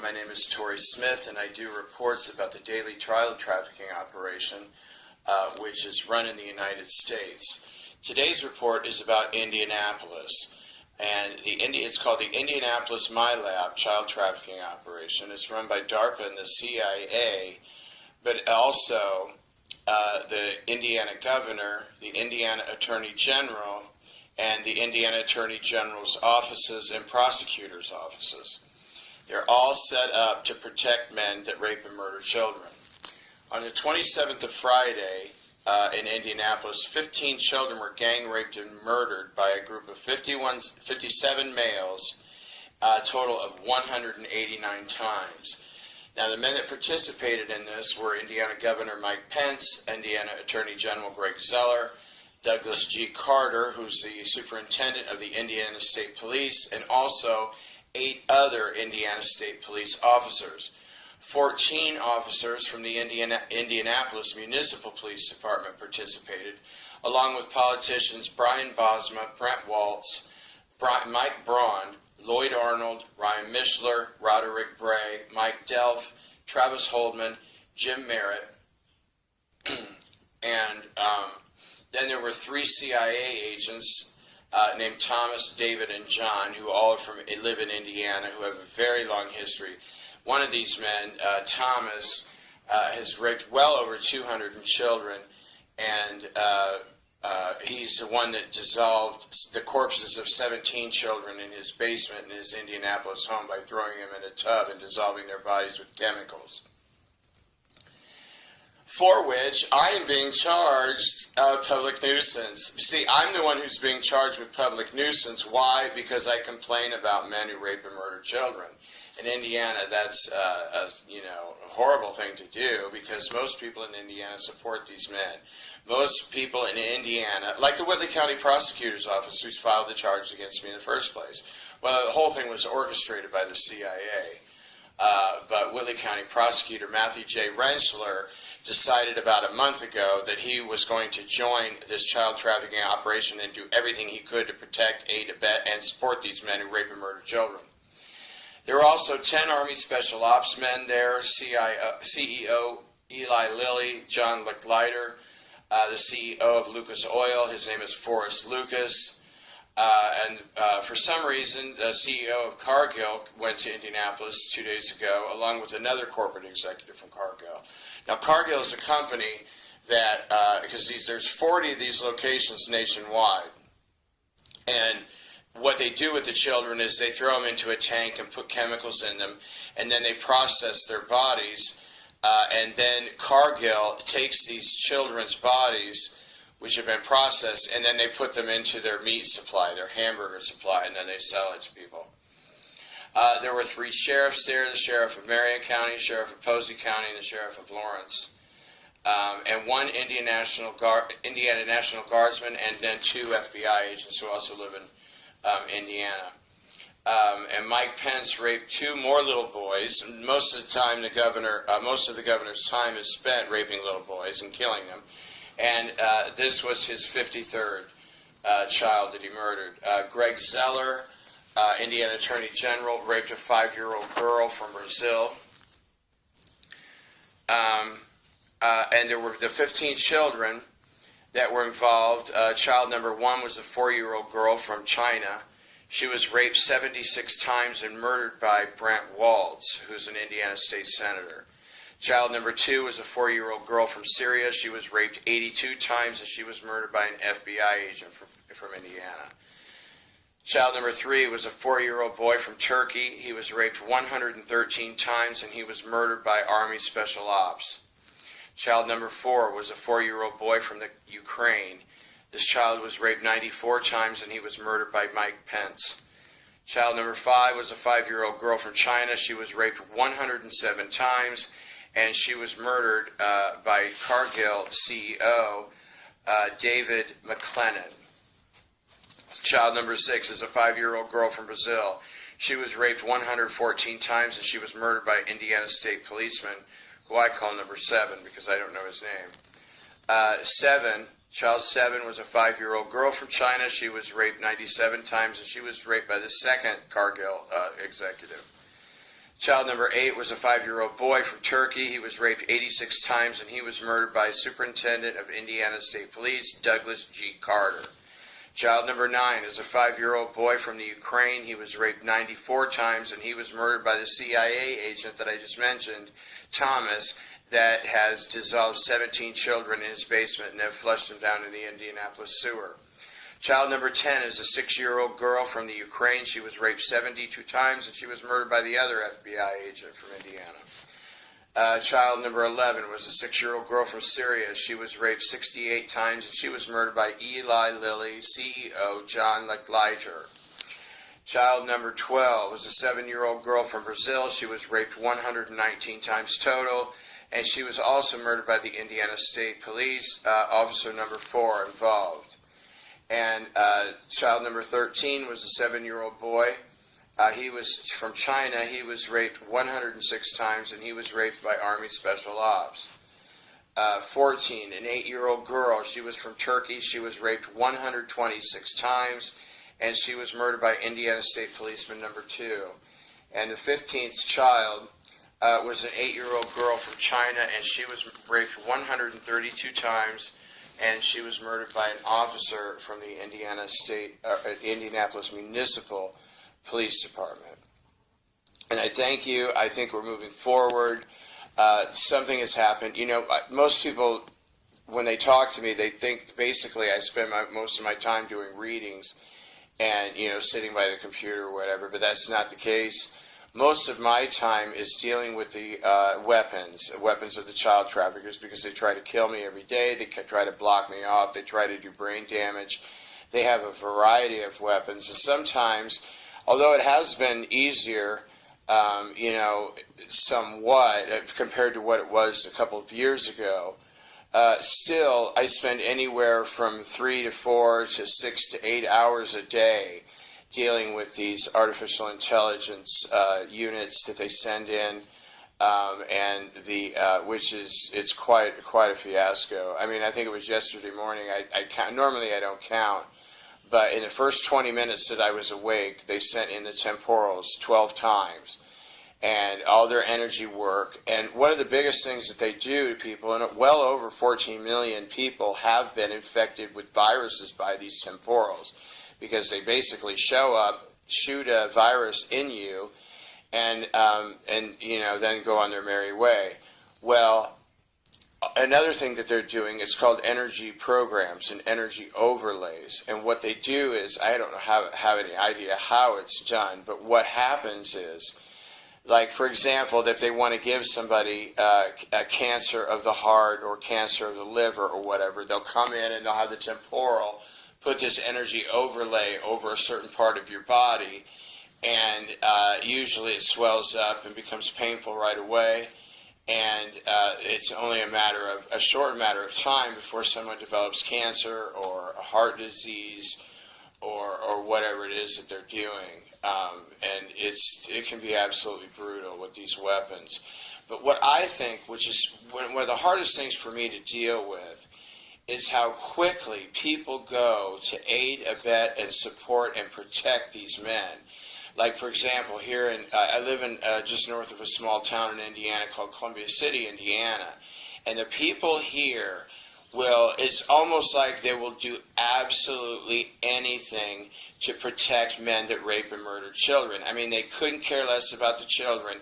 My name is Tory Smith, and I do reports about the daily child trafficking operation, which is run in the United States. Today's report is about Indianapolis, and it's called the Indianapolis My Lab Child Trafficking Operation. It's run by DARPA and the CIA, but also the Indiana Governor, the Indiana Attorney General, and the Indiana Attorney General's offices and prosecutors' offices. They're all set up to protect men that rape and murder children. On the 27th of Friday in Indianapolis, 15 children were gang raped and murdered by a group of 57 males, a total of 189 times. Now, the men that participated in this were Indiana Governor Mike Pence, Indiana Attorney General Greg Zeller, Douglas G. Carter, who's the superintendent of the Indiana State Police, and also 8 other Indiana State Police officers. 14 officers from the Indianapolis Municipal Police Department participated, along with politicians Brian Bosma, Brent Waltz, Mike Braun, Lloyd Arnold, Ryan Mishler, Roderick Bray, Mike Delph, Travis Holdman, Jim Merritt, and then there were 3 CIA agents named Thomas, David, and John, who all live in Indiana, who have a very long history. One of these men, Thomas, has raped well over 200 children, and he's the one that dissolved the corpses of 17 children in his basement in his Indianapolis home by throwing them in a tub and dissolving their bodies with chemicals, for which I am being charged of public nuisance. See, I'm the one who's being charged with public nuisance. Why? Because I complain about men who rape and murder children. In Indiana, that's a horrible thing to do, because most people in Indiana support these men. Most people in Indiana, like the Whitley County Prosecutor's Office, who's filed the charge against me in the first place. Well, the whole thing was orchestrated by the CIA. But Whitley County Prosecutor Matthew J. Rentschler decided about a month ago that he was going to join this child trafficking operation and do everything he could to protect, aid, abet, and support these men who rape and murder children. There were also 10 Army Special Ops men there, CEO Eli Lilly, John Licklider, the CEO of Lucas Oil, his name is Forrest Lucas, and for some reason, the CEO of Cargill went to Indianapolis 2 days ago, along with another corporate executive from Cargill. Now, Cargill is a company that, because there's 40 of these locations nationwide, and what they do with the children is they throw them into a tank and put chemicals in them, and then they process their bodies, and then Cargill takes these children's bodies, which have been processed, and then they put them into their meat supply, their hamburger supply, and then they sell it to people. There were 3 sheriffs there, the sheriff of Marion County, the sheriff of Posey County, and the sheriff of Lawrence. And 1 Indiana National Guardsman, and then 2 FBI agents who also live in Indiana. And Mike Pence raped 2 more little boys. Most of the time, most of the governor's time is spent raping little boys and killing them. And this was his 53rd child that he murdered. Greg Zeller, Indiana Attorney General, raped a 5-year-old girl from Brazil. And there were the 15 children that were involved. Child number 1 was a 4-year-old girl from China. She was raped 76 times and murdered by Brent Waltz, who's an Indiana state senator. Child number 2 was a 4-year-old girl from Syria. She was raped 82 times and she was murdered by an FBI agent from Indiana. Child number 3 was a 4-year-old boy from Turkey. He was raped 113 times and he was murdered by Army Special Ops. Child number 4 was a 4-year-old boy from the Ukraine. This child was raped 94 times and he was murdered by Mike Pence. Child number 5 was a 5-year-old girl from China. She was raped 107 times and she was murdered by Cargill CEO David McLennan. Child number 6 is a 5-year-old girl from Brazil. She was raped 114 times and she was murdered by Indiana State Policeman, who I call number 7 because I don't know his name. Child 7 was a 5-year-old girl from China. She was raped 97 times and she was raped by the second Cargill executive. Child number 8 was a 5-year-old boy from Turkey. He was raped 86 times and he was murdered by Superintendent of Indiana State Police, Douglas G. Carter. Child number 9 is a 5-year-old boy from the Ukraine. He was raped 94 times and he was murdered by the CIA agent that I just mentioned, Thomas, that has dissolved 17 children in his basement and have flushed them down in the Indianapolis sewer. Child number 10 is a 6-year-old girl from the Ukraine. She was raped 72 times and she was murdered by the other FBI agent from Indiana. Child number 11 was a 6-year-old girl from Syria. She was raped 68 times and she was murdered by Eli Lilly CEO John Leiter. Child number 12 was a 7-year-old girl from Brazil. She was raped 119 times total, and she was also murdered by the Indiana State Police, officer number 4 involved. And child number 13 was a 7-year-old boy. He was from China. He was raped 106 times, and he was raped by Army Special Ops. 14, an 8-year-old girl. She was from Turkey. She was raped 126 times, and she was murdered by Indiana State Policeman number 2. And the 15th child was an 8-year-old girl from China, and she was raped 132 times, and she was murdered by an officer from the Indianapolis Municipal Police Department. And I thank you. I think we're moving forward. Something has happened. You know, most people, when they talk to me, they think basically I spend most of my time doing readings and, you know, sitting by the computer or whatever, but that's not the case. Most of my time is dealing with the weapons of the child traffickers, because they try to kill me every day. They try to block me off. They try to do brain damage. They have a variety of weapons, and sometimes, although it has been easier, you know, somewhat compared to what it was a couple of years ago, still I spend anywhere from 3 to 4 to 6 to 8 hours a day dealing with these artificial intelligence units that they send in, and which is, it's quite a fiasco. I mean, I think it was yesterday morning. Normally I don't count, but in the first 20 minutes that I was awake, they sent in the temporals 12 times, and all their energy work. And one of the biggest things that they do to people, and well over 14 million people have been infected with viruses by these temporals, because they basically show up, shoot a virus in you, and you know, then go on their merry way. Well, another thing that they're doing is called energy programs and energy overlays. And what they do is, I don't have any idea how it's done, but what happens is, like, for example, if they want to give somebody a cancer of the heart or cancer of the liver or whatever, they'll come in and they'll have the temporal put this energy overlay over a certain part of your body, and usually it swells up and becomes painful right away, and it's only a short matter of time before someone develops cancer or a heart disease or whatever it is that they're doing. And it can be absolutely brutal with these weapons. But what I think, which is one of the hardest things for me to deal with, is how quickly people go to aid, abet, and support and protect these men. Like, for example, here I live in just north of a small town in Indiana called Columbia City, Indiana, and the people here it's almost like they will do absolutely anything to protect men that rape and murder children. I mean, they couldn't care less about the children.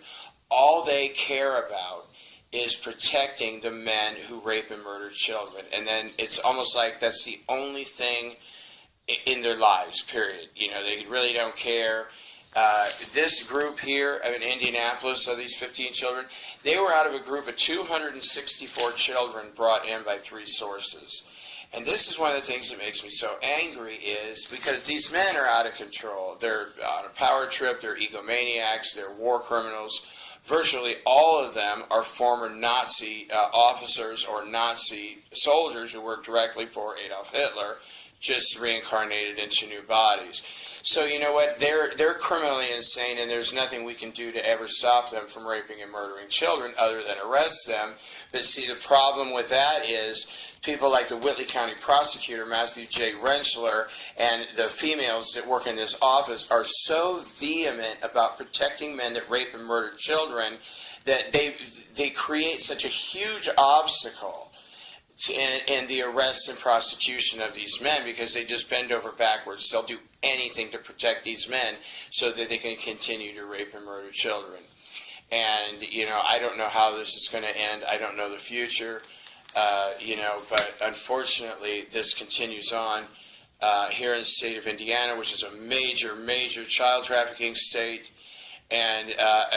All they care about is protecting the men who rape and murder children. And then it's almost like that's the only thing in their lives, period. You know, they really don't care. This group here in Indianapolis, so these 15 children, they were out of a group of 264 children brought in by 3 sources. And this is one of the things that makes me so angry, is because these men are out of control. They're on a power trip, they're egomaniacs, they're war criminals. Virtually all of them are former Nazi officers or Nazi soldiers who worked directly for Adolf Hitler, just reincarnated into new bodies. So you know what? They're criminally insane, and there's nothing we can do to ever stop them from raping and murdering children other than arrest them. But see, the problem with that is people like the Whitley County prosecutor, Matthew J. Rentschler, and the females that work in this office are so vehement about protecting men that rape and murder children that they create such a huge obstacle in the arrest and prosecution of these men, because they just bend over backwards. They'll do anything to protect these men so that they can continue to rape and murder children. And, you know, I don't know how this is going to end. I don't know the future, you know, but unfortunately this continues on here in the state of Indiana, which is a major, major child trafficking state, and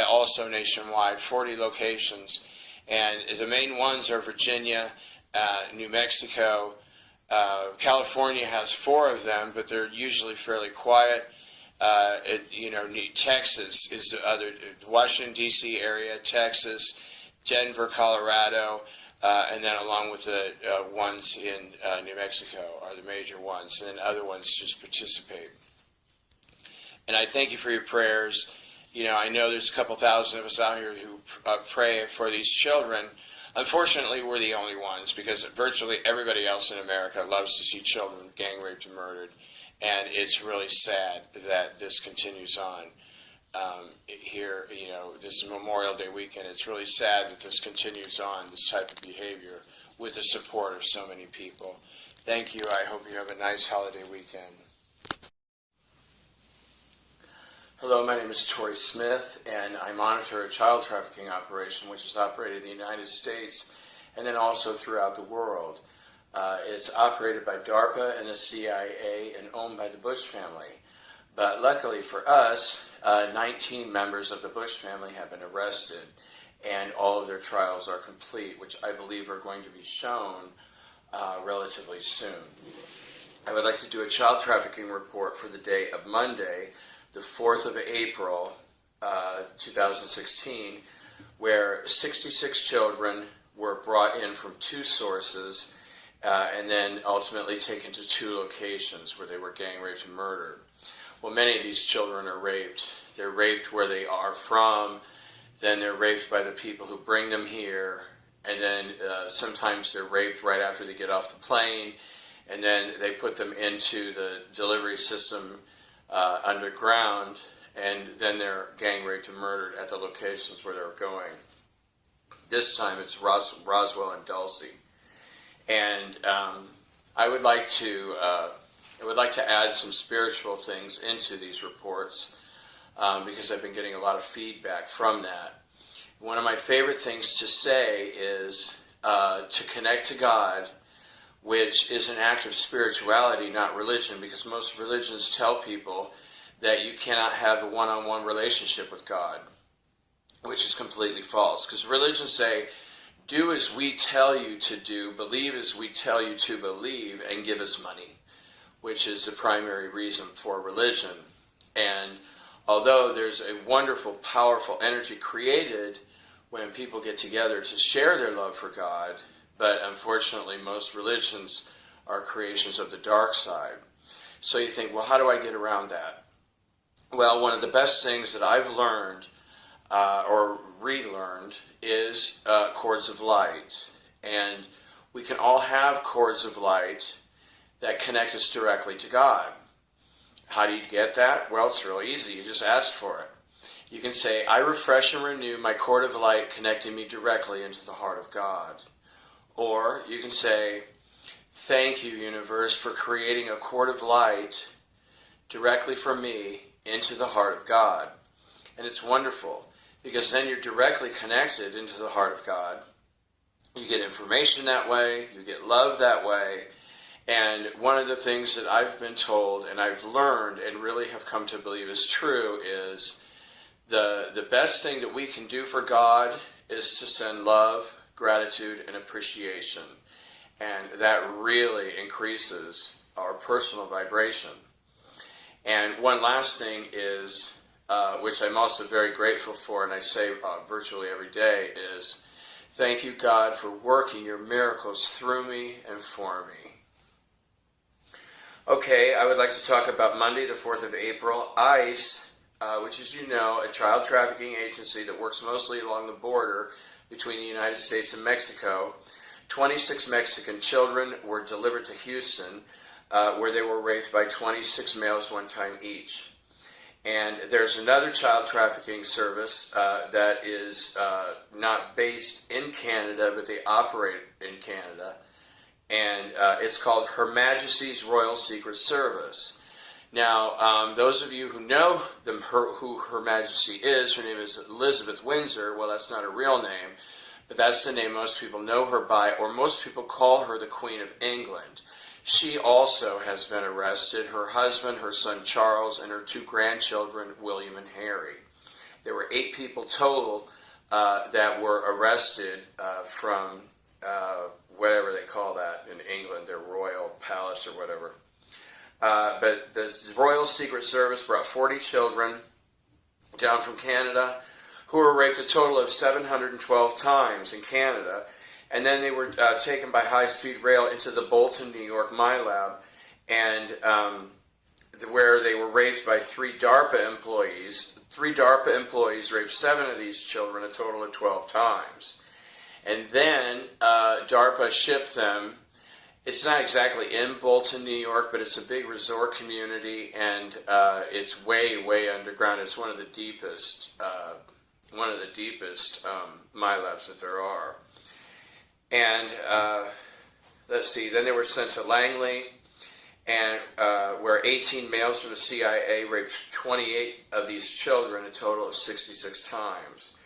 also nationwide, 40 locations. And the main ones are Virginia, New Mexico. California has 4 of them, but they're usually fairly quiet. You know, Texas is the other, Washington, D.C. area, Texas, Denver, Colorado, and then along with the ones in New Mexico are the major ones, and other ones just participate. And I thank you for your prayers. You know, I know there's a couple thousand of us out here who pray for these children. Unfortunately, we're the only ones, because virtually everybody else in America loves to see children gang raped and murdered, and it's really sad that this continues on here. You know, this is Memorial Day weekend. It's really sad that this continues on, this type of behavior, with the support of so many people. Thank you. I hope you have a nice holiday weekend. Hello, my name is Tory Smith, and I monitor a child trafficking operation which is operated in the United States and then also throughout the world. It's operated by DARPA and the CIA and owned by the Bush family. But luckily for us, 19 members of the Bush family have been arrested, and all of their trials are complete, which I believe are going to be shown relatively soon. I would like to do a child trafficking report for the day of Monday, the 4th of April, 2016, where 66 children were brought in from 2 sources and then ultimately taken to 2 locations where they were gang raped and murdered. Well, many of these children are raped. They're raped where they are from, then they're raped by the people who bring them here, and then sometimes they're raped right after they get off the plane, and then they put them into the delivery system underground, and then they're gang raped and murdered at the locations where they're going. This time it's Roswell and Dulce. And I would like to add some spiritual things into these reports because I've been getting a lot of feedback from that. One of my favorite things to say is to connect to God, which is an act of spirituality, not religion, because most religions tell people that you cannot have a one-on-one relationship with God, which is completely false. Because religions say, do as we tell you to do, believe as we tell you to believe, and give us money, which is the primary reason for religion. And although there's a wonderful, powerful energy created when people get together to share their love for God, but unfortunately most religions are creations of the dark side. So you think, well, how do I get around that? Well, one of the best things that I've learned or relearned is cords of light. And we can all have cords of light that connect us directly to God. How do you get that? Well, it's real easy. You just ask for it. You can say, I refresh and renew my cord of light connecting me directly into the heart of God. Or you can say, thank you, universe, for creating a cord of light directly from me into the heart of God. And it's wonderful, because then you're directly connected into the heart of God. You get information that way, you get love that way. And one of the things that I've been told, and I've learned, and really have come to believe is true, is the best thing that we can do for God is to send love, gratitude, and appreciation. And that really increases our personal vibration. And one last thing is, which I'm also very grateful for, and I say virtually every day, is thank you, God, for working your miracles through me and for me. Okay, I would like to talk about Monday, the 4th of April. ICE, which is, you know, a child trafficking agency that works mostly along the border between the United States and Mexico. 26 Mexican children were delivered to Houston, where they were raped by 26 males one time each. And there's another child trafficking service that is not based in Canada, but they operate in Canada. And it's called Her Majesty's Royal Secret Service. Now, those of you who know who Her Majesty is, her name is Elizabeth Windsor. Well, that's not a real name, but that's the name most people know her by, or most people call her the Queen of England. She also has been arrested, her husband, her son Charles, and her 2 grandchildren, William and Harry. There were 8 people total that were arrested from whatever they call that in England, their royal palace or whatever. But the Royal Secret Service brought 40 children down from Canada who were raped a total of 712 times in Canada. And then they were taken by high-speed rail into the Bolton, New York MyLab, and where they were raped by 3 DARPA employees. 3 DARPA employees raped 7 of these children a total of 12 times. And then DARPA shipped them. It's not exactly in Bolton, New York, but it's a big resort community, and it's way, way underground. It's one of the deepest MyLabs that there are. And let's see, then they were sent to Langley, and where 18 males from the CIA raped 28 of these children a total of 66 times.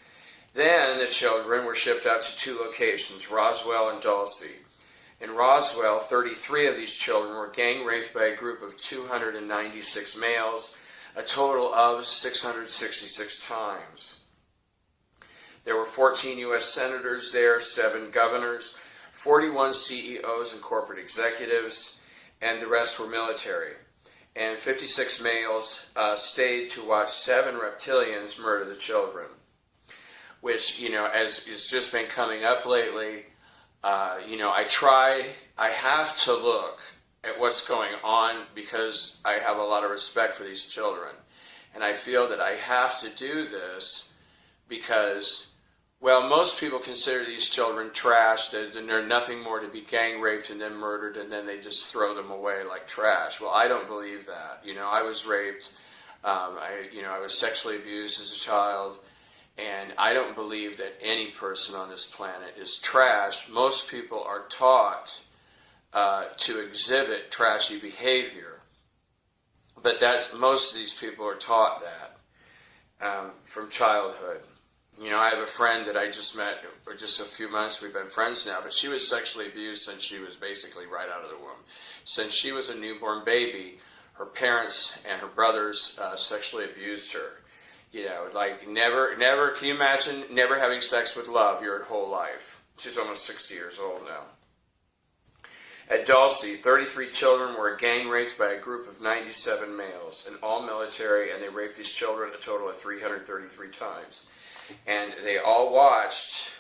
Then the children were shipped out to 2 locations, Roswell and Dulcie. In Roswell, 33 of these children were gang raped by a group of 296 males, a total of 666 times. There were 14 U.S. senators there, 7 governors, 41 CEOs and corporate executives, and the rest were military. And 56 males stayed to watch 7 reptilians murder the children, which, you know, as has just been coming up lately, you know, I have to look at what's going on because I have a lot of respect for these children. And I feel that I have to do this because, well, most people consider these children trash, that they're nothing more to be gang raped and then murdered, and then they just throw them away like trash. Well, I don't believe that. You know, I was raped, I was sexually abused as a child, and I don't believe that any person on this planet is trash. Most people are taught to exhibit trashy behavior, but most of these people are taught that from childhood. You know, I have a friend that I just met for just a few months. We've been friends now, but she was sexually abused since she was basically right out of the womb. Since she was a newborn baby, her parents and her brothers sexually abused her. You know, like never, can you imagine never having sex with love your whole life? She's almost 60 years old now. At Dulcie, 33 children were gang raped by a group of 97 males, and all military, and they raped these children a total of 333 times. And they all watched,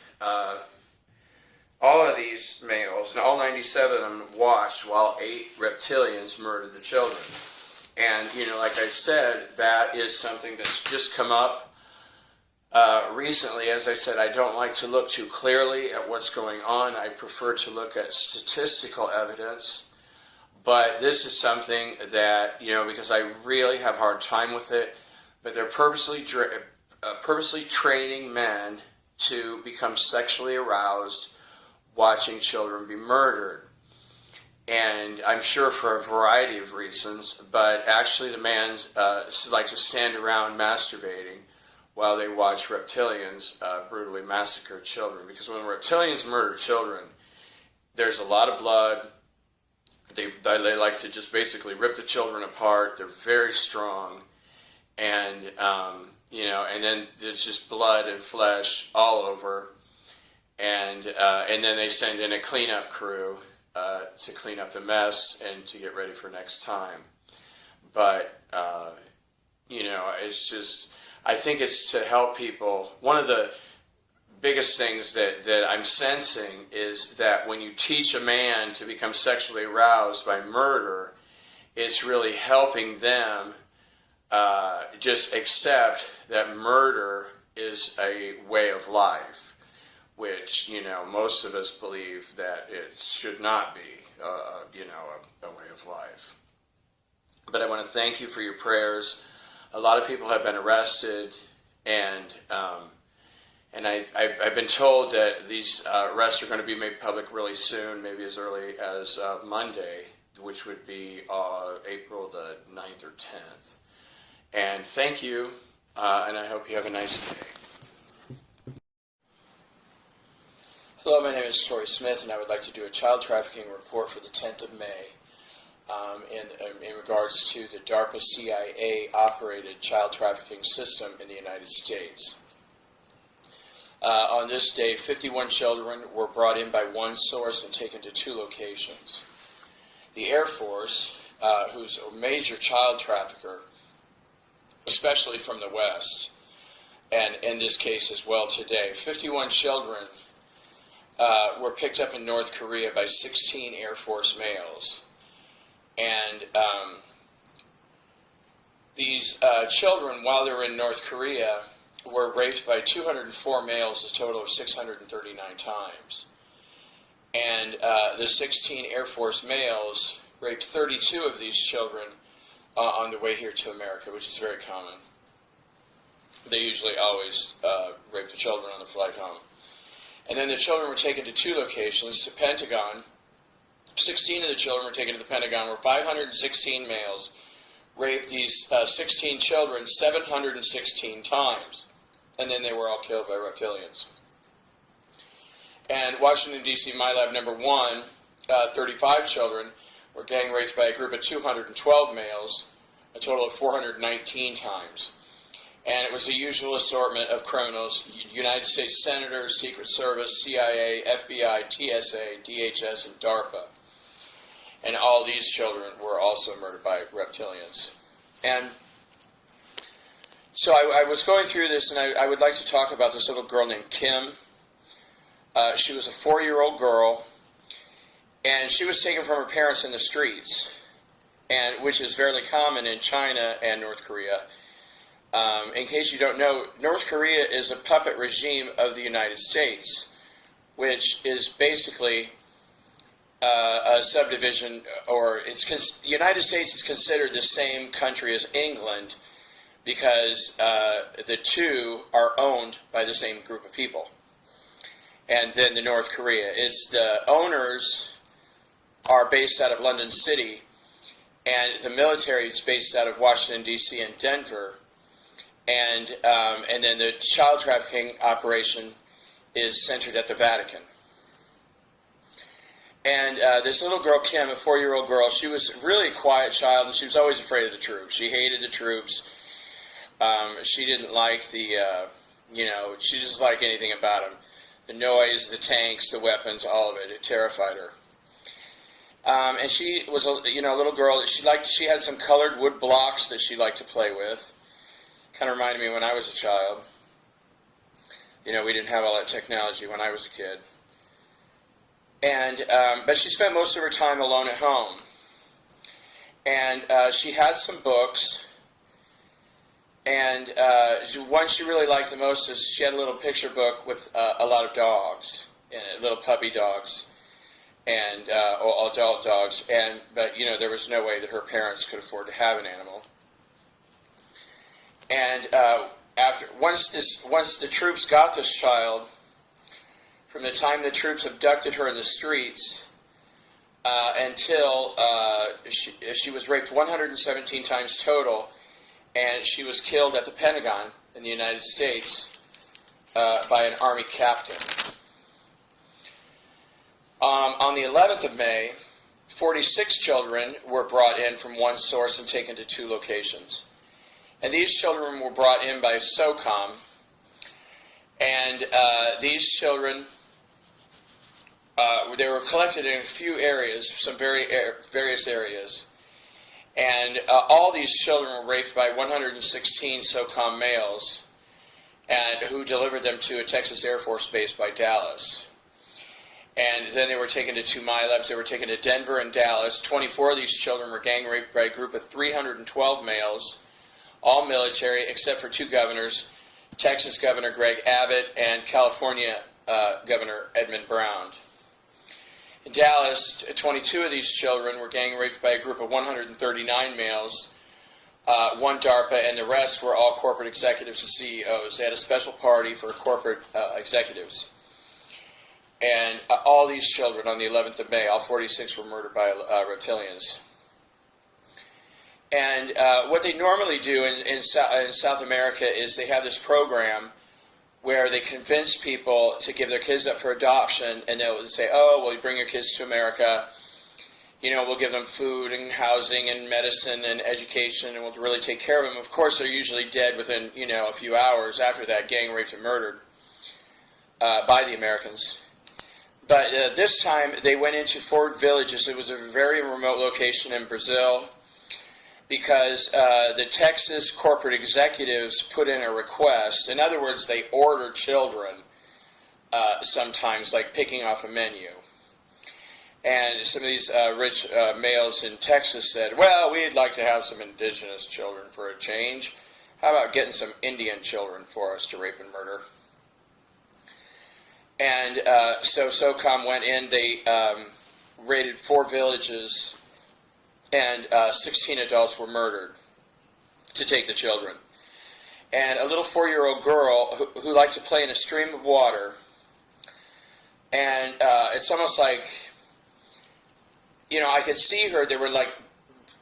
all of these males, and all 97 of them watched while 8 reptilians murdered the children. And, you know, like I said, that is something that's just come up recently. As I said, I don't like to look too clearly at what's going on. I prefer to look at statistical evidence. But this is something that, you know, because I really have a hard time with it, but they're purposely training men to become sexually aroused watching children be murdered. And I'm sure for a variety of reasons, but actually the men like to stand around masturbating while they watch reptilians brutally massacre children. Because when reptilians murder children, there's a lot of blood. They like to just basically rip the children apart. They're very strong. And, you know, and then there's just blood and flesh all over. And then they send in a cleanup crew to clean up the mess and to get ready for next time. But, you know, it's just, I think it's to help people. One of the biggest things that I'm sensing is that when you teach a man to become sexually aroused by murder, it's really helping them just accept that murder is a way of life, which, most of us believe that it should not be, a way of life. But I want to thank you for your prayers. A lot of people have been arrested, and I've been told that these arrests are going to be made public really soon, maybe as early as Monday, which would be April the 9th or 10th. And thank you, and I hope you have a nice day. Hello, my name is Tory Smith, and I would like to do a child trafficking report for the 10th of May in regards to the DARPA CIA-operated child trafficking system in the United States. On this day, 51 children were brought in by one source and taken to 2 locations. The Air Force, who's a major child trafficker, especially from the West, and in this case as well today, 51 children were picked up in North Korea by 16 Air Force males. And these children, while they were in North Korea, were raped by 204 males, a total of 639 times. And the 16 Air Force males raped 32 of these children on the way here to America, which is very common. They usually always rape the children on the flight home. And then the children were taken to 2 locations, to Pentagon. 16 of the children were taken to the Pentagon, where 516 males raped these 16 children 716 times. And then they were all killed by reptilians. And Washington, D.C., My Lab number 1, 35 children were gang raped by a group of 212 males, a total of 419 times. And it was the usual assortment of criminals: United States senators, Secret Service, CIA, FBI, TSA, DHS, and DARPA. And all these children were also murdered by reptilians. And so I was going through this, and I would like to talk about this little girl named Kim. She was a 4-year-old girl, and she was taken from her parents in the streets, and which is fairly common in China and North Korea. In case you don't know, North Korea is a puppet regime of the United States, which is basically a subdivision, or United States is considered the same country as England because the two are owned by the same group of people. And then the North Korea, the owners are based out of London City, and the military is based out of Washington, D.C. and Denver. And then the child trafficking operation is centered at the Vatican. And this little girl, Kim, a 4-year-old girl, she was really a quiet child, and she was always afraid of the troops. She hated the troops. She didn't like she just liked anything about them. The noise, the tanks, the weapons, all of it. It terrified her. And she was a little girl that she had some colored wood blocks that she liked to play with. Kind of reminded me when I was a child. We didn't have all that technology when I was a kid. And but she spent most of her time alone at home. And she had some books. And one she really liked the most is she had a little picture book with a lot of dogs in it, little puppy dogs and adult dogs. But there was no way that her parents could afford to have an animal. And once the troops got this child, from the time the troops abducted her in the streets until she was raped 117 times total, and she was killed at the Pentagon in the United States by an Army captain. On the 11th of May, 46 children were brought in from one source and taken to 2 locations. And these children were brought in by SOCOM, and these children, they were collected in a few areas, some various areas, and all these children were raped by 116 SOCOM males, and who delivered them to a Texas Air Force base by Dallas. And then they were taken to 2 MILABs. They were taken to Denver and Dallas. 24 of these children were gang raped by a group of 312 males, all military, except for 2 governors, Texas Governor Greg Abbott and California Governor Edmund Brown. In Dallas, 22 of these children were gang raped by a group of 139 males, 1 DARPA, and the rest were all corporate executives and CEOs. They had a special party for corporate executives. And all these children on the 11th of May, all 46 were murdered by reptilians. And what they normally do in South America is they have this program where they convince people to give their kids up for adoption, and they'll say, oh, well, you bring your kids to America, you know, we'll give them food and housing and medicine and education, and we'll really take care of them. Of course, they're usually dead within, you know, a few hours after that, gang raped and murdered by the Americans. But this time, they went into 4 villages. It was a very remote location in Brazil because the Texas corporate executives put in a request. In other words, they order children sometimes, like picking off a menu. And some of these rich males in Texas said, well, we'd like to have some indigenous children for a change. How about getting some Indian children for us to rape and murder? And so SOCOM went in, they raided 4 villages, and 16 adults were murdered to take the children. And a little 4-year-old girl who liked to play in a stream of water, and it's almost like, you know, I could see her, they were like,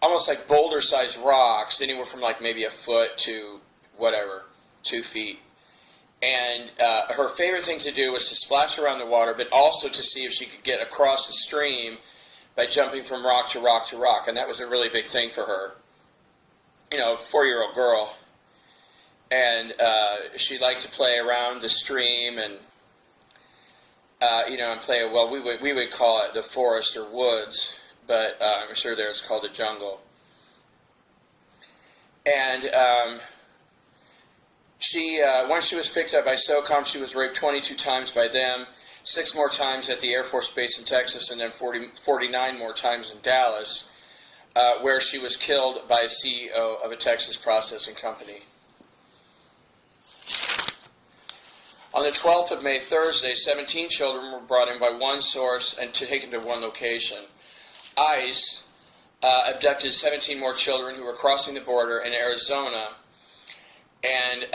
almost like boulder-sized rocks, anywhere from like maybe a foot to whatever, 2 feet. And her favorite thing to do was to splash around the water, but also to see if she could get across the stream by jumping from rock to rock to rock. And that was a really big thing for her. You know, a 4-year-old girl. And she liked to play around the stream and, you know, and play, well, we would call it the forest or woods, but I'm sure there it's called the jungle. And once she was picked up by SOCOM, she was raped 22 times by them, 6 more times at the Air Force Base in Texas, and then 49 more times in Dallas, where she was killed by a CEO of a Texas processing company. On the 12th of May, Thursday, 17 children were brought in by one source and taken to one location. ICE abducted 17 more children who were crossing the border in Arizona, and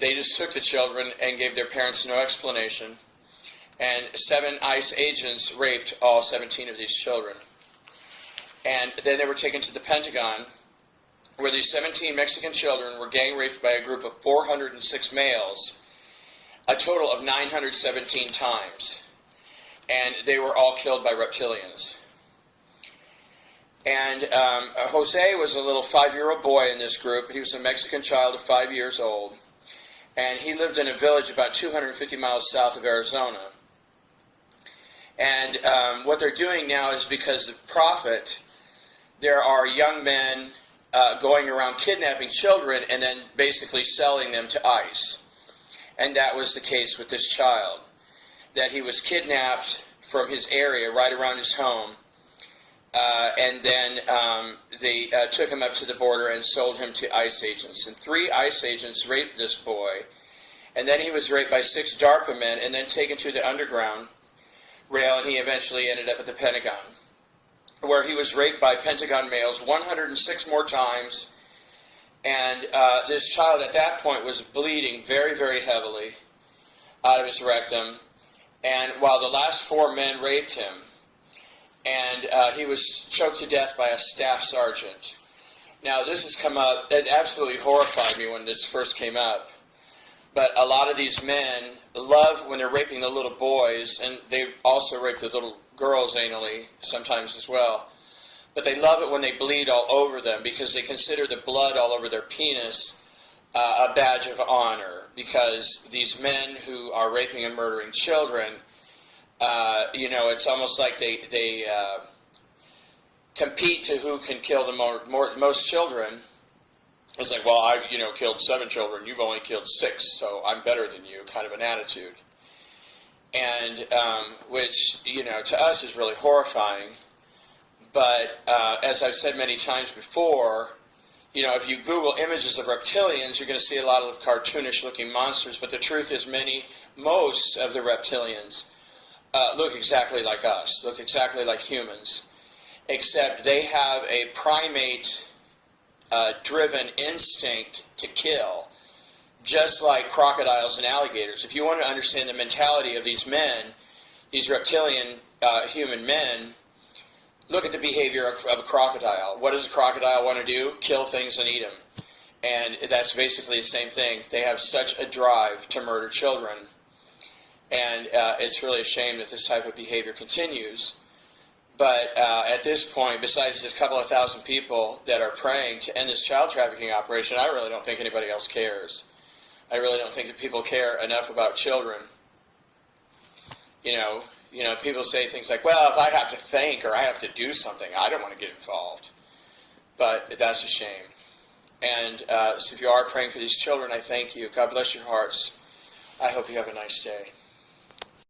they just took the children and gave their parents no explanation. And 7 ICE agents raped all 17 of these children. And then they were taken to the Pentagon, where these 17 Mexican children were gang raped by a group of 406 males, a total of 917 times. And they were all killed by reptilians. And Jose was a little 5-year-old boy in this group. He was a Mexican child of 5 years old. And he lived in a village about 250 miles south of Arizona. And what they're doing now is because of profit, there are young men going around kidnapping children and then basically selling them to ICE. And that was the case with this child, that he was kidnapped from his area right around his home. And then they took him up to the border and sold him to ICE agents. And 3 ICE agents raped this boy. And then he was raped by 6 DARPA men and then taken to the underground rail, and he eventually ended up at the Pentagon, where he was raped by Pentagon males 106 more times. And this child at that point was bleeding very, very heavily out of his rectum. And while the last 4 men raped him, and he was choked to death by a staff sergeant. Now, this has come up, it absolutely horrified me when this first came up. But a lot of these men love when they're raping the little boys, and they also rape the little girls anally sometimes as well. But they love it when they bleed all over them, because they consider the blood all over their penis a badge of honor. Because these men who are raping and murdering children, you know, it's almost like they compete to who can kill the most children. It's like, well, I've killed 7 children, you've only killed 6, so I'm better than you, kind of an attitude. and which, to us is really horrifying. But as I've said many times before, if you Google images of reptilians, you're going to see a lot of cartoonish-looking monsters. But the truth is, most of the reptilians look exactly like us, look exactly like humans, except they have a primate-driven instinct to kill, just like crocodiles and alligators. If you want to understand the mentality of these men, these reptilian human men, look at the behavior of a crocodile. What does a crocodile want to do? Kill things and eat them. And that's basically the same thing. They have such a drive to murder children. And it's really a shame that this type of behavior continues. But at this point, besides the couple of thousand people that are praying to end this child trafficking operation, I really don't think anybody else cares. I really don't think that people care enough about children. People say things like, well, if I have to think or I have to do something, I don't want to get involved. But that's a shame. And so if you are praying for these children, I thank you. God bless your hearts. I hope you have a nice day.